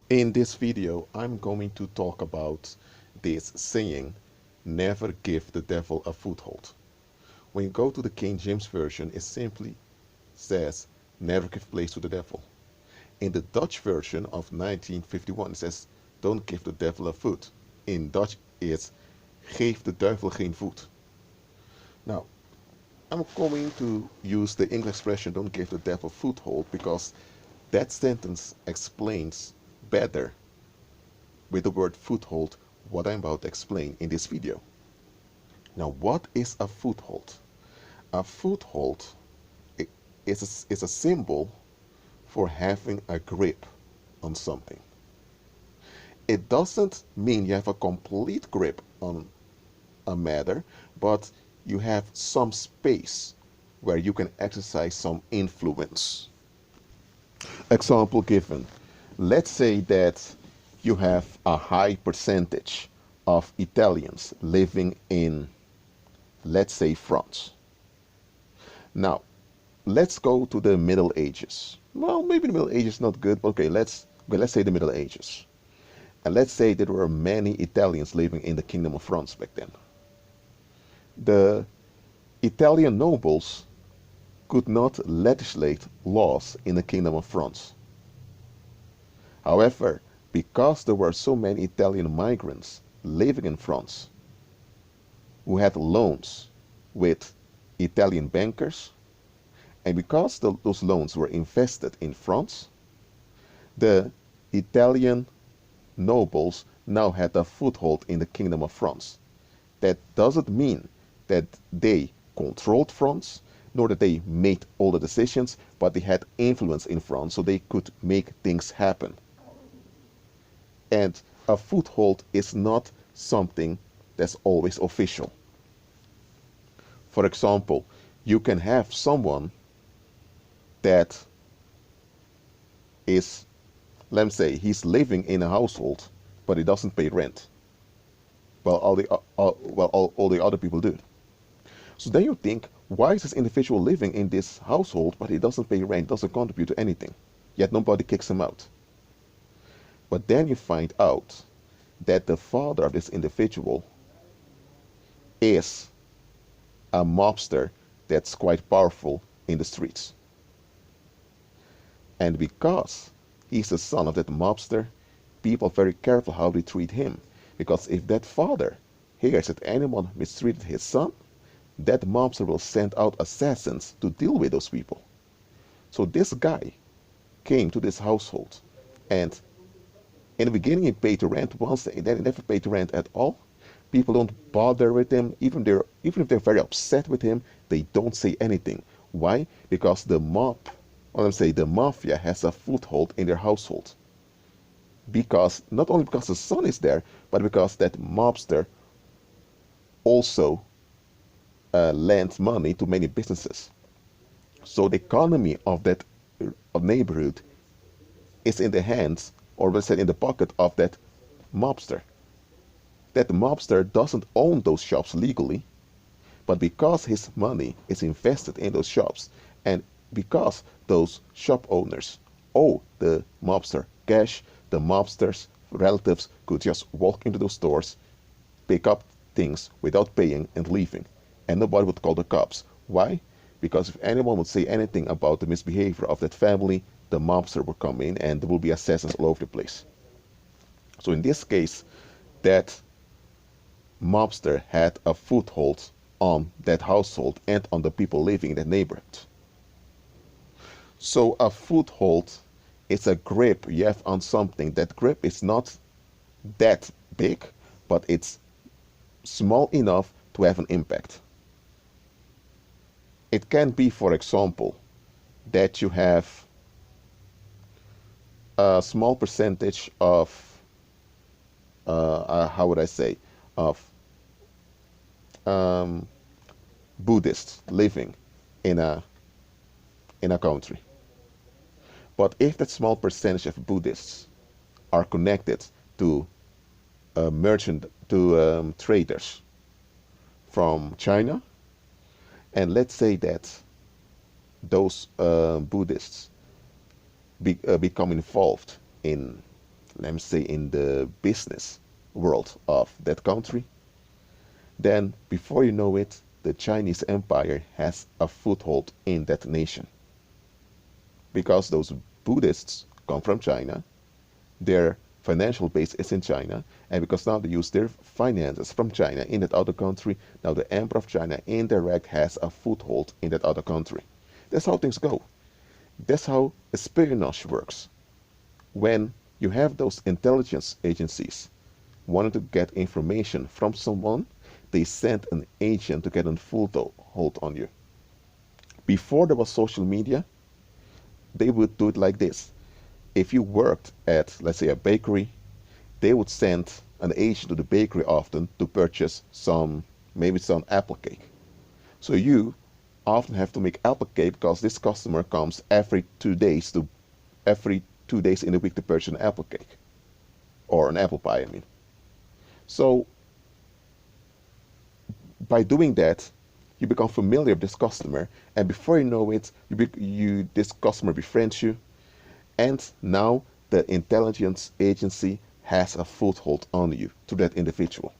In this video, I'm going to talk about this saying, never give the devil a foothold. When you go to the King James Version, it simply says, never give place to the devil. In the Dutch version of 1951, it says, don't give the devil a foot. In Dutch, it's, geef de duivel geen voet. Now, I'm going to use the English expression, don't give the devil a foothold, because that sentence explains better with the word foothold what I'm about to explain in this video. Now, what is a foothold? A foothold is a symbol for having a grip on something. It doesn't mean you have a complete grip on a matter, but you have some space where you can exercise some influence. Example given. Let's say that you have a high percentage of Italians living in, let's say, France. Now, let's go to the Middle Ages. Well, maybe the Middle Ages is not good, but okay, let's say the Middle Ages. And let's say there were many Italians living in the Kingdom of France back then. The Italian nobles could not legislate laws in the Kingdom of France. However, because there were so many Italian migrants living in France who had loans with Italian bankers, and because those loans were invested in France, the Italian nobles now had a foothold in the Kingdom of France. That doesn't mean that they controlled France, nor that they made all the decisions, but they had influence in France, so they could make things happen. And a foothold is not something that's always official. For example, you can have someone that is, let's say, he's living in a household, but he doesn't pay rent. Well, all the other people do. So then you think, why is this individual living in this household, but he doesn't pay rent, doesn't contribute to anything, yet nobody kicks him out? But then you find out that the father of this individual is a mobster that's quite powerful in the streets. And because he's the son of that mobster, people are very careful how they treat him. Because if that father hears that anyone mistreated his son, that mobster will send out assassins to deal with those people. So this guy came to this household, and in the beginning he paid the rent once, and then he never paid the rent at all. People don't bother with him, even if they're very upset with him, they don't say anything. Why? Because the mafia has a foothold in their household. Because not only because the son is there, but because that mobster also lends money to many businesses. So the economy of that neighborhood is in the hands, or let's say in the pocket of that mobster. That mobster doesn't own those shops legally, but because his money is invested in those shops, and because those shop owners owe the mobster cash, the mobster's relatives could just walk into those stores, pick up things without paying and leaving, and nobody would call the cops. Why? Because if anyone would say anything about the misbehavior of that family, the mobster would come in and there will be assassins all over the place. So in this case, that mobster had a foothold on that household and on the people living in that neighborhood. So a foothold is a grip you have on something. That grip is not that big, but it's small enough to have an impact. It can be, for example, that you have a small percentage of, how would I say, of Buddhists living in a country. But if that small percentage of Buddhists are connected to traders from China, and let's say that those Buddhists become involved in, let me say, in the business world of that country, then before you know it, the Chinese empire has a foothold in that nation. Because those Buddhists come from China, their financial base is in China, and because now they use their finances from China in that other country, now the Emperor of China indirect has a foothold in that other country. That's how things go. That's how espionage works. When you have those intelligence agencies wanting to get information from someone, they send an agent to get a foothold on you. Before there was social media, they would do it like this. If you worked at, let's say, a bakery, they would send an agent to the bakery often to purchase maybe some apple cake. So you often have to make apple cake because this customer comes every 2 days in a week to purchase an apple cake or an apple pie, I mean. So by doing that, you become familiar with this customer, and before you know it, this customer befriends you, and now the intelligence agency has a foothold on you to that individual.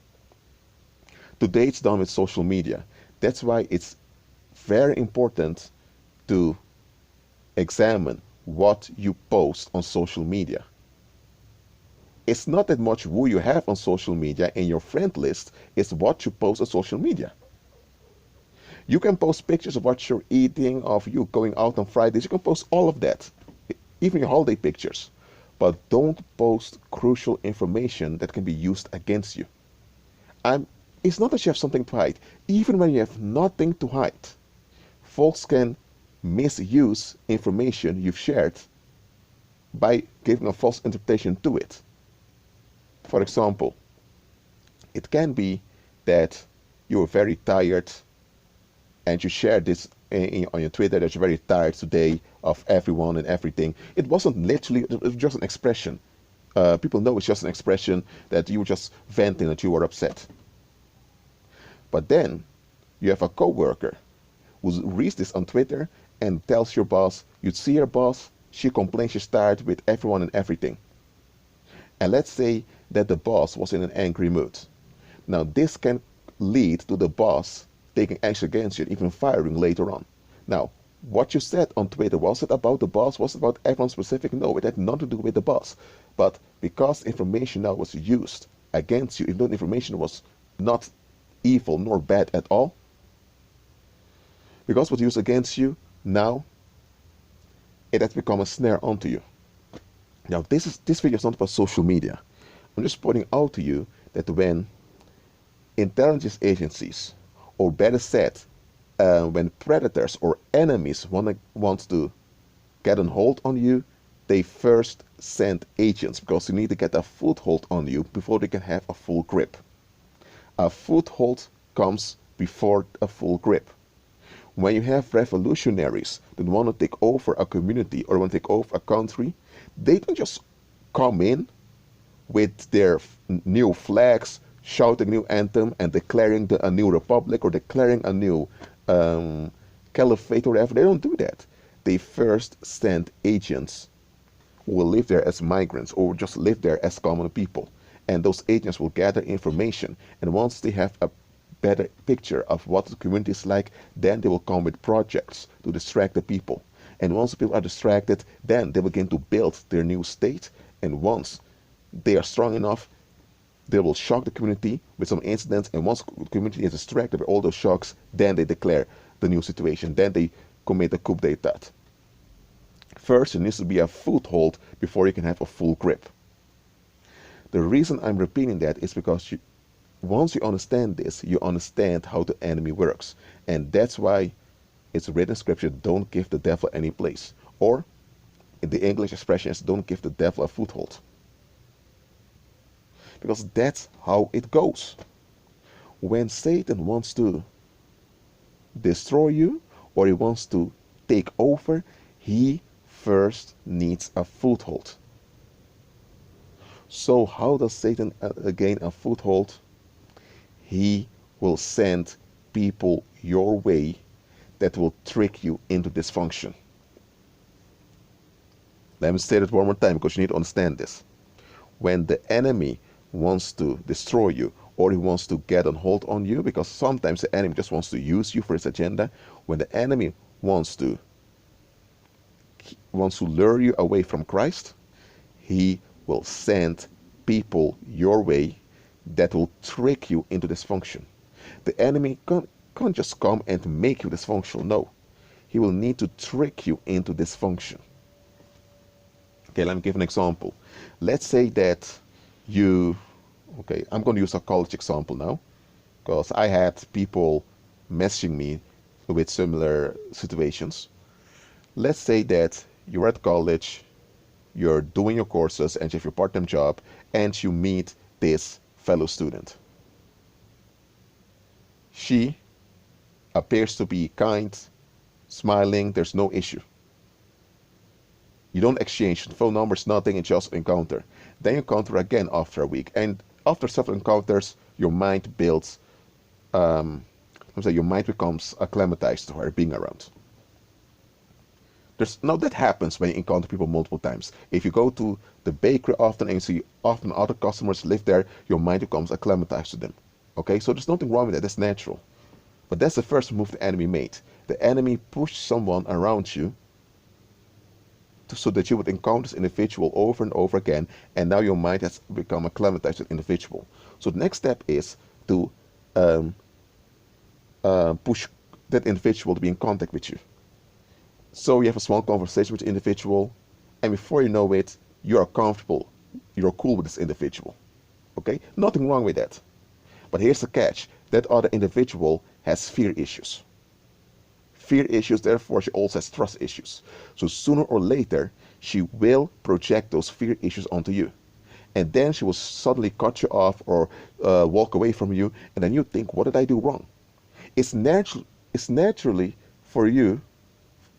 Today it's done with social media. That's why it's very important to examine what you post on social media. It's not that much who you have on social media in your friend list, it's what you post on social media. You can post pictures of what you're eating, of you going out on Fridays. You can post all of that, even your holiday pictures. But don't post crucial information that can be used against you. It's not that you have something to hide. Even when you have nothing to hide, folks can misuse information you've shared by giving a false interpretation to it. For example, it can be that you're very tired and you share this on your Twitter that you're very tired today of everyone and everything. It wasn't literally, it was just an expression. People know it's just an expression that you were just venting that you were upset. But then you have a coworker who reads this on Twitter and tells your boss, you'd see your boss, she complains she's tired with everyone and everything. And let's say that the boss was in an angry mood. Now this can lead to the boss taking action against you, even firing later on. Now, what you said on Twitter, was it about the boss? Was it about everyone specific? No, it had nothing to do with the boss. But because information now was used against you, even though the information was not evil nor bad at all, because it was used against you, now it has become a snare onto you. Now, this video is not about social media. I'm just pointing out to you that when intelligence agencies, or better said, when predators or enemies want to get a hold on you, they first send agents because you need to get a foothold on you before they can have a full grip. A foothold comes before a full grip. When you have revolutionaries that want to take over a community or want to take over a country, they don't just come in with their new flags, shouting a new anthem and declaring a new republic or declaring a new caliphate or whatever. They don't do that. They first send agents who will live there as migrants or just live there as common people. And those agents will gather information. And once they have a better picture of what the community is like, then they will come with projects to distract the people. And once the people are distracted, then they begin to build their new state. And once they are strong enough, they will shock the community with some incidents, and once the community is distracted by all those shocks, then they declare the new situation. Then they commit a coup d'etat. First, there needs to be a foothold before you can have a full grip. The reason I'm repeating that is because once you understand this, you understand how the enemy works. And that's why it's written in scripture, don't give the devil any place. Or, in the English expression is, don't give the devil a foothold. Because that's how it goes. When Satan wants to destroy you or he wants to take over, he first needs a foothold. So how does Satan gain a foothold? He will send people your way that will trick you into dysfunction. Let me say that one more time because you need to understand this. when the enemy wants to destroy you, or he wants to get a hold on you, because sometimes the enemy just wants to use you for his agenda. When the enemy wants to lure you away from Christ, he will send people your way that will trick you into dysfunction. The enemy can't just come and make you dysfunctional. No, he will need to trick you into dysfunction. Okay, let me give an example. Let's say that I'm going to use a college example now, because I had people messaging me with similar situations. Let's say that you're at college, you're doing your courses, and you have your part-time job, and you meet this fellow student. She appears to be kind, smiling, there's no issue. You don't exchange phone numbers, nothing, and just encounter. Then you encounter again after a week, and after several encounters, your mind builds, your mind becomes acclimatized to her being around. Now that happens when you encounter people multiple times. If you go to the bakery often and you see often other customers live there, your mind becomes acclimatized to them. Okay, so there's nothing wrong with that, that's natural. But that's the first move the enemy made. The enemy pushed someone around you so that you would encounter this individual over and over again, and now your mind has become acclimatized to the individual. So the next step is to push that individual to be in contact with you. So you have a small conversation with the individual, and before you know it, you are comfortable, you're cool with this individual. Okay? Nothing wrong with that. But here's the catch. That other individual has fear issues. Fear issues, therefore she also has trust issues. So sooner or later, she will project those fear issues onto you. And then she will suddenly cut you off or walk away from you, and then you think, what did I do wrong? It's naturally for you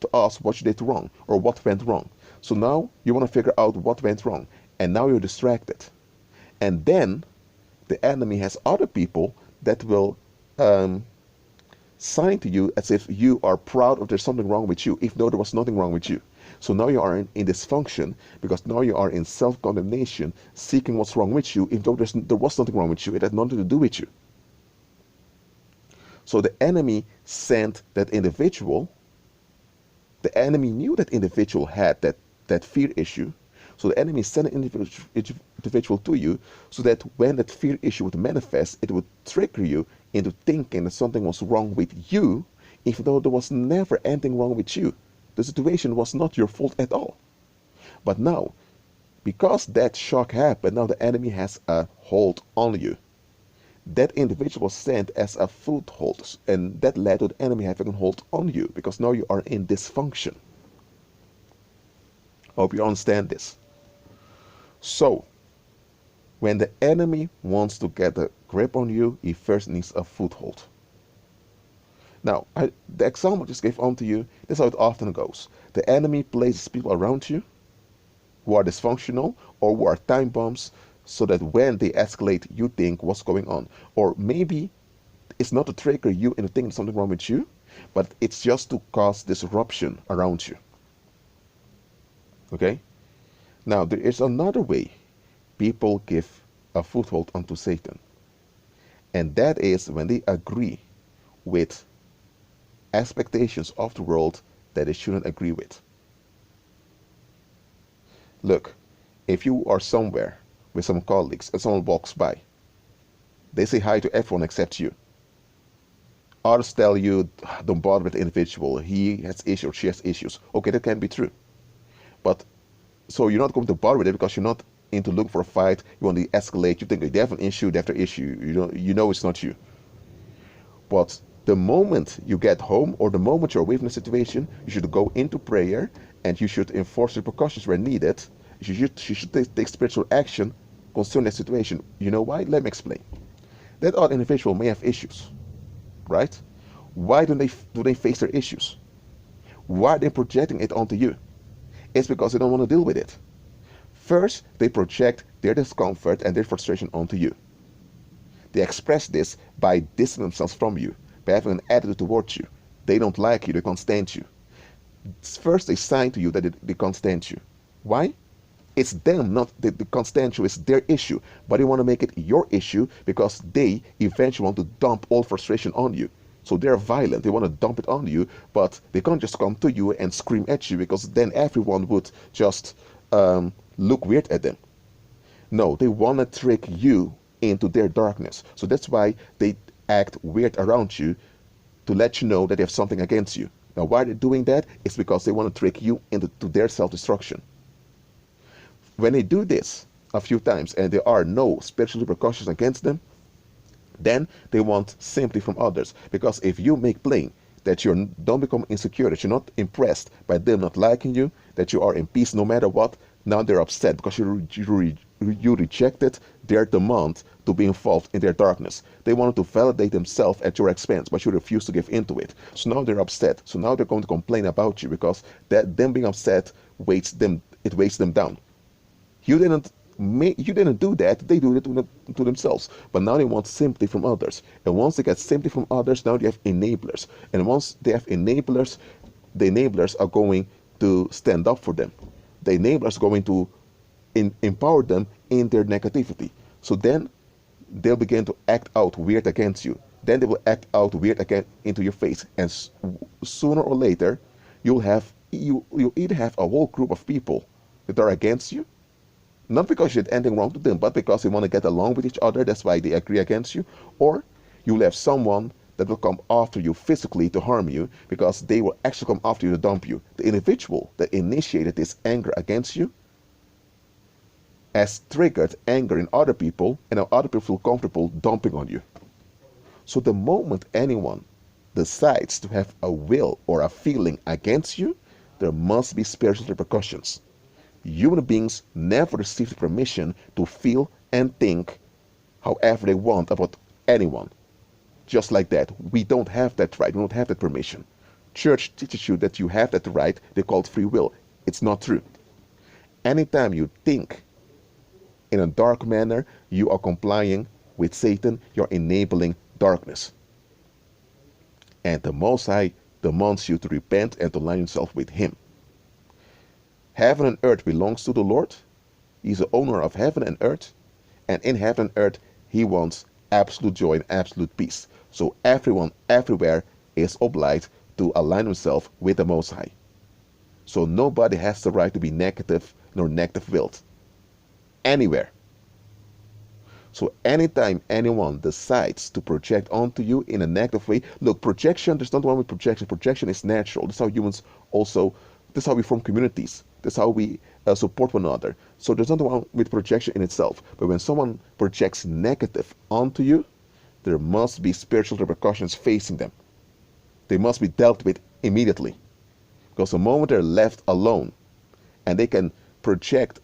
to ask what you did wrong or what went wrong. So now you want to figure out what went wrong, and now you're distracted. And then the enemy has other people that will sign to you as if you are proud of there's something wrong with you, even though there was nothing wrong with you. So now you are in dysfunction, because now you are in self-condemnation, seeking what's wrong with you, even though there was nothing wrong with you. It had nothing to do with you. So the enemy sent that individual. The enemy knew that individual had that fear issue. So the enemy sent an individual to you so that when that fear issue would manifest, it would trigger you into thinking that something was wrong with you, even though there was never anything wrong with you. The situation was not your fault at all. But now, because that shock happened, now the enemy has a hold on you. That individual was sent as a foothold, and that led to the enemy having a hold on you, because now you are in dysfunction. Hope you understand this. So, when the enemy wants to get a grip on you, he first needs a foothold. Now, the example I just gave on to you, this is how it often goes. The enemy places people around you who are dysfunctional or who are time bombs, so that when they escalate, you think, what's going on? Or maybe it's not to trigger you into thinking something wrong with you, but it's just to cause disruption around you. Okay? Now, there is another way people give a foothold unto Satan. And that is when they agree with expectations of the world that they shouldn't agree with. Look, if you are somewhere with some colleagues and someone walks by, they say hi to everyone except you. Others tell you, don't bother with the individual, he has issues, she has issues. Okay, that can be true. But so you're not going to bother with it because you're not into looking for a fight, you want to escalate, you think they have an issue, they have their issue, you know it's not you. But the moment you get home or the moment you're away from the situation, you should go into prayer and you should enforce repercussions where needed. You should take spiritual action concerning that situation. You know why? Let me explain. That other individual may have issues, right? Why do they face their issues? Why are they projecting it onto you? It's because they don't want to deal with it. First, they project their discomfort and their frustration onto you. They express this by distancing themselves from you, by having an attitude towards you. They don't like you, they can't stand you. First, they sign to you that they can't stand you. Why? It's them, not the constituency. It's their issue. But they want to make it your issue because they eventually want to dump all frustration on you. So they're violent. They want to dump it on you, but they can't just come to you and scream at you because then everyone would just look weird at them. No, they want to trick you into their darkness. So that's why they act weird around you to let you know that they have something against you. Now, why they're doing that is because they want to trick you into their self-destruction. When they do this a few times and there are no spiritual repercussions against them, then they want sympathy from others. Because if you make plain that you don't become insecure, that you're not impressed by them not liking you, that you are in peace no matter what, now they're upset because you rejected their demand to be involved in their darkness. They wanted to validate themselves at your expense, but you refused to give into it. So now they're upset. So now they're going to complain about you because that them being upset weighs them down. You didn't do that. They do it to themselves. But now they want sympathy from others. And once they get sympathy from others, now they have enablers. And once they have enablers, the enablers are going to stand up for them. The enablers are going to empower them in their negativity. So then they'll begin to act out weird against you. Then they will act out weird again into your face. And sooner or later, you'll either have a whole group of people that are against you, not because you did anything wrong to them, but because they want to get along with each other. That's why they agree against you. Or you'll have someone that will come after you physically to harm you because they will actually come after you to dump you. The individual that initiated this anger against you has triggered anger in other people, and now other people feel comfortable dumping on you. So the moment anyone decides to have a will or a feeling against you, there must be spiritual repercussions. Human beings never receive the permission to feel and think however they want about anyone. Just like that. We don't have that right. We don't have that permission. Church teaches you that you have that right. They call it free will. It's not true. Anytime you think in a dark manner, you are complying with Satan. You're enabling darkness. And the Most High demands you to repent and to align yourself with Him. Heaven and earth belongs to the Lord. He's the owner of heaven and earth. And in heaven and earth, He wants absolute joy and absolute peace. So everyone, everywhere is obliged to align himself with the Most High. So nobody has the right to be negative nor negative-willed. Anywhere. So anytime anyone decides to project onto you in a negative way, look, projection, there's nothing wrong with projection. Projection is natural. That's how humans also, that's how we form communities. That's how we support one another. So there's nothing wrong with projection in itself. But when someone projects negative onto you, there must be spiritual repercussions facing them. They must be dealt with immediately. Because the moment they're left alone and they can project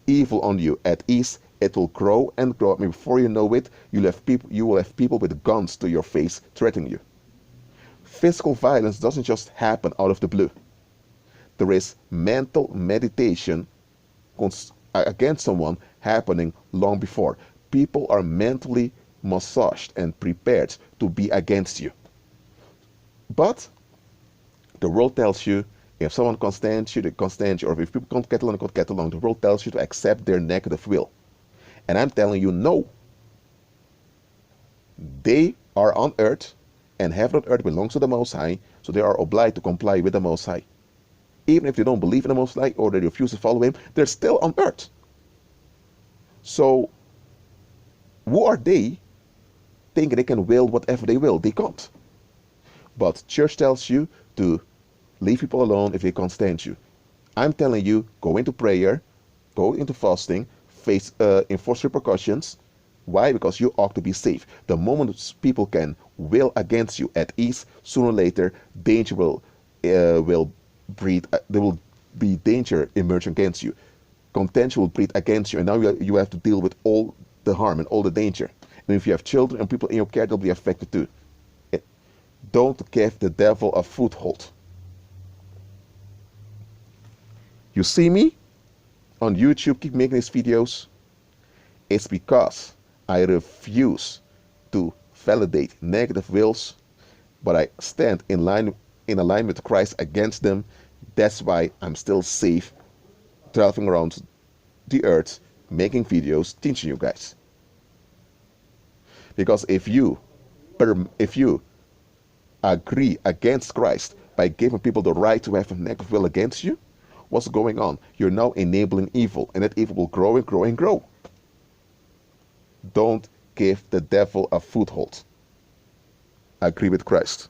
evil on you at ease, it will grow and grow. I mean, before you know it, you will have people with guns to your face threatening you. Physical violence doesn't just happen out of the blue. There is mental meditation against someone happening long before. People are mentally massaged and prepared to be against you. But the world tells you if someone can't stand you, they can't stand you. Or if people can't get along, they can't get along. The world tells you to accept their negative will. And I'm telling you, no. They are on earth, and heaven and earth belongs to the Most High, so they are obliged to comply with the Most High. Even if they don't believe in the Most High or they refuse to follow Him, they're still on earth. So, who are they thinking they can will whatever they will? They can't. But church tells you to leave people alone if they can't stand you. I'm telling you, go into prayer, go into fasting, enforce repercussions. Why? Because you ought to be safe. The moment people can will against you at ease, sooner or later, danger will breed. There will be danger emerging against you. Contention will breed against you, and now you have to deal with all the harm and all the danger. And if you have children and people in your care, they'll be affected too. Don't give the devil a foothold. You see me on YouTube, keep making these videos. It's because I refuse to validate negative wills, but I stand in alignment with Christ against them. That's why I'm still safe traveling around the earth making videos teaching you guys. Because if you agree against Christ by giving people the right to have a negative will against you, what's going on? You're now enabling evil, and that evil will grow and grow and grow. Don't give the devil a foothold. Agree with Christ.